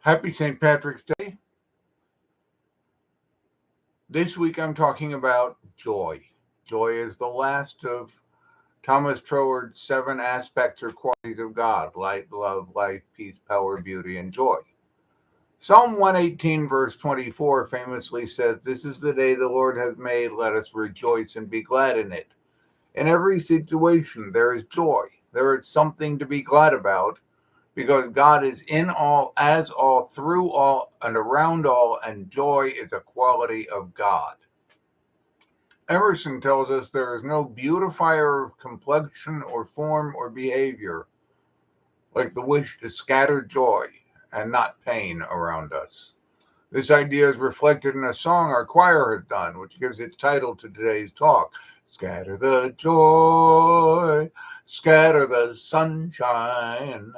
Happy St. Patrick's Day. This week I'm talking about joy. Joy is the last of Thomas Troward's 7 aspects or qualities of God: light, love, life, peace, power, beauty, and joy. Psalm 118, verse 24 famously says, "This is the day the Lord hath made. Let us rejoice and be glad in it." In every situation, there is joy. There is something to be glad about, because God is in all, as all, through all, and around all, and joy is a quality of God. Emerson tells us there is no beautifier of complexion or form or behavior like the wish to scatter joy and not pain around us. This idea is reflected in a song our choir has done, which gives its title to today's talk. Scatter the joy, scatter the sunshine,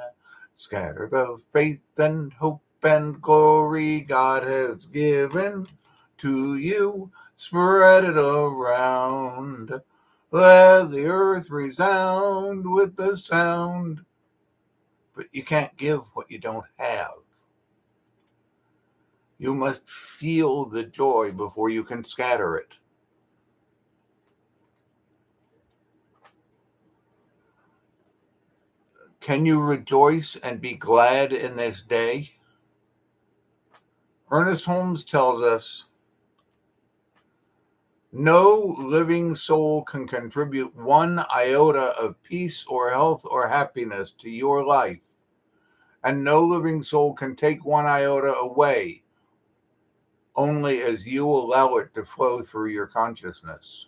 scatter the faith and hope and glory God has given to you. Spread it around. Let the earth resound with the sound. But you can't give what you don't have. You must feel the joy before you can scatter it. Can you rejoice and be glad in this day? Ernest Holmes tells us, no living soul can contribute one iota of peace or health or happiness to your life, and no living soul can take one iota away, only as you allow it to flow through your consciousness.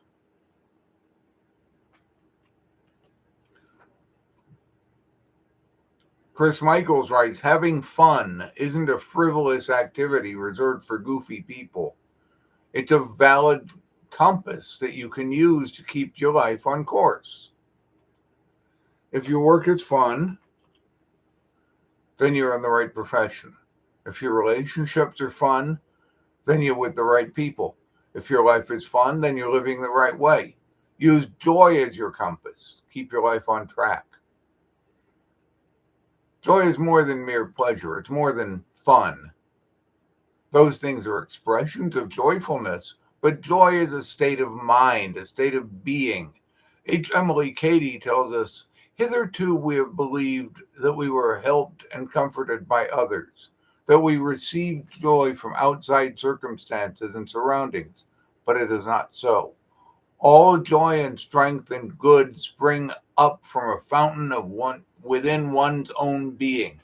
Chris Michaels writes, having fun isn't a frivolous activity reserved for goofy people. It's a valid compass that you can use to keep your life on course. If your work is fun, then you're in the right profession. If your relationships are fun, then you're with the right people. If your life is fun, then you're living the right way. Use joy as your compass. Keep your life on track. Joy is more than mere pleasure. It's more than fun. Those things are expressions of joyfulness, but joy is a state of mind, a state of being. H. Emily Cady tells us, hitherto we have believed that we were helped and comforted by others, that we received joy from outside circumstances and surroundings, but it is not so. All joy and strength and good spring up from a fountain of one within one's own being.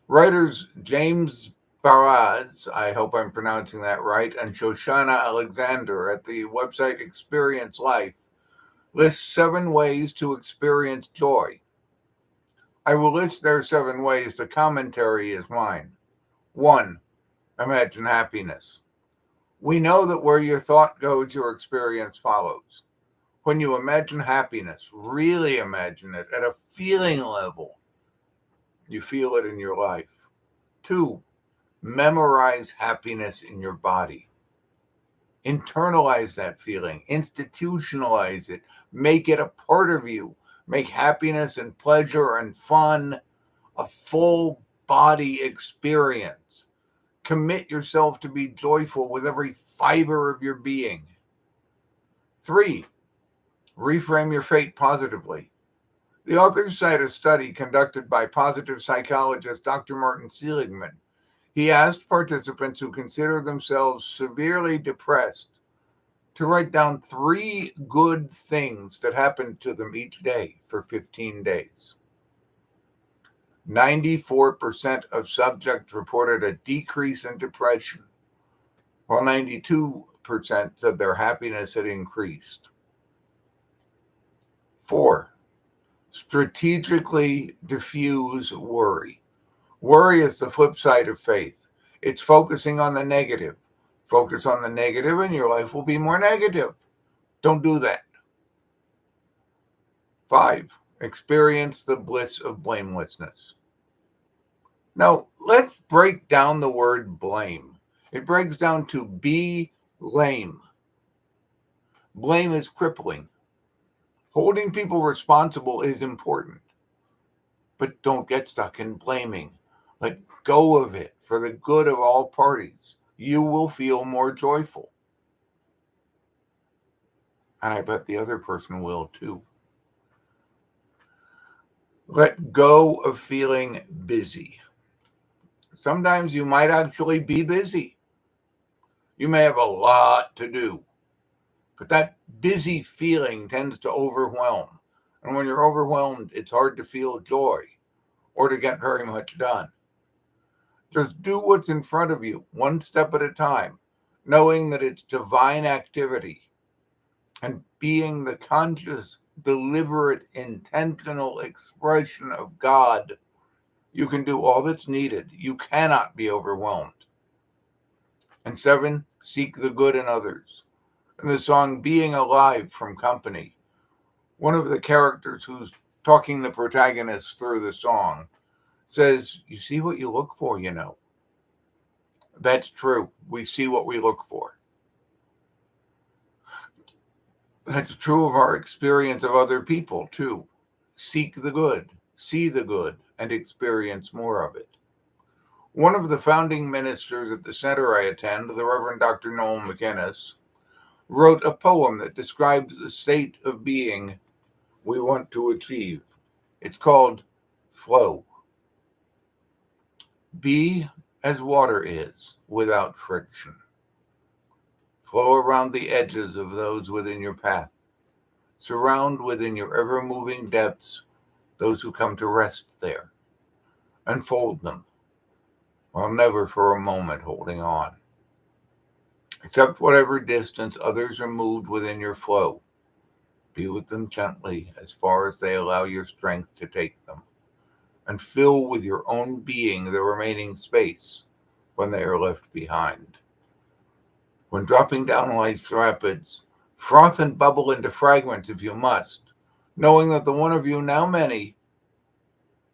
Writers James Baraz, I hope I'm pronouncing that right, and Shoshana Alexander at the website Experience Life list 7 ways to experience joy. I will list their 7 ways. The commentary is mine. 1. Imagine happiness. We know that where your thought goes, your experience follows. When you imagine happiness, really imagine it at a feeling level, you feel it in your life. 2. Memorize happiness in your body. Internalize that feeling, institutionalize it, make it a part of you. Make happiness and pleasure and fun a full body experience. Commit yourself to be joyful with every fiber of your being. 3. Reframe your fate positively. The authors cite a study conducted by positive psychologist Dr. Martin Seligman. He asked participants who consider themselves severely depressed to write down 3 good things that happened to them each day for 15 days. 94% of subjects reported a decrease in depression, while 92% said their happiness had increased. 4. Strategically diffuse worry. Worry is the flip side of faith. It's focusing on the negative. Focus on the negative and your life will be more negative. Don't do that. 5. Experience the bliss of blamelessness. Now, let's break down the word blame. It breaks down to be lame. Blame is crippling. Holding people responsible is important, but don't get stuck in blaming. Let go of it for the good of all parties. You will feel more joyful. And I bet the other person will too. Let go of feeling busy. Sometimes you might actually be busy. You may have a lot to do, but that busy feeling tends to overwhelm. And when you're overwhelmed, it's hard to feel joy or to get very much done. Just do what's in front of you, one step at a time, knowing that it's divine activity and being the conscious, deliberate, intentional expression of God. You can do all that's needed. You cannot be overwhelmed. And 7, seek the good in others. In the song Being Alive from Company, one of the characters who's talking the protagonist through the song says, "You see what you look for, you know." That's true. We see what we look for. That's true of our experience of other people, too. Seek the good, see the good, and experience more of it. One of the founding ministers at the center I attend, the Reverend Dr. Noel McInnes, wrote a poem that describes the state of being we want to achieve. It's called Flow. Be as water is, without friction. Flow around the edges of those within your path. Surround within your ever-moving depths those who come to rest there. Unfold them, while never for a moment holding on. Accept whatever distance others are moved within your flow. Be with them gently as far as they allow your strength to take them. And fill with your own being the remaining space when they are left behind. When dropping down life's rapids, froth and bubble into fragments if you must, knowing that the one of you, now many,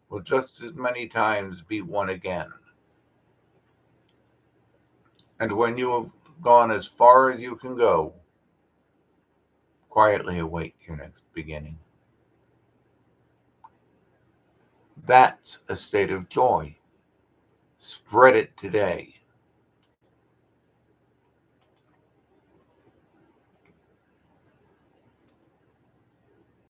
will just as many times be one again. And when you have gone as far as you can go, quietly await your next beginning. That's a state of joy. Spread it today.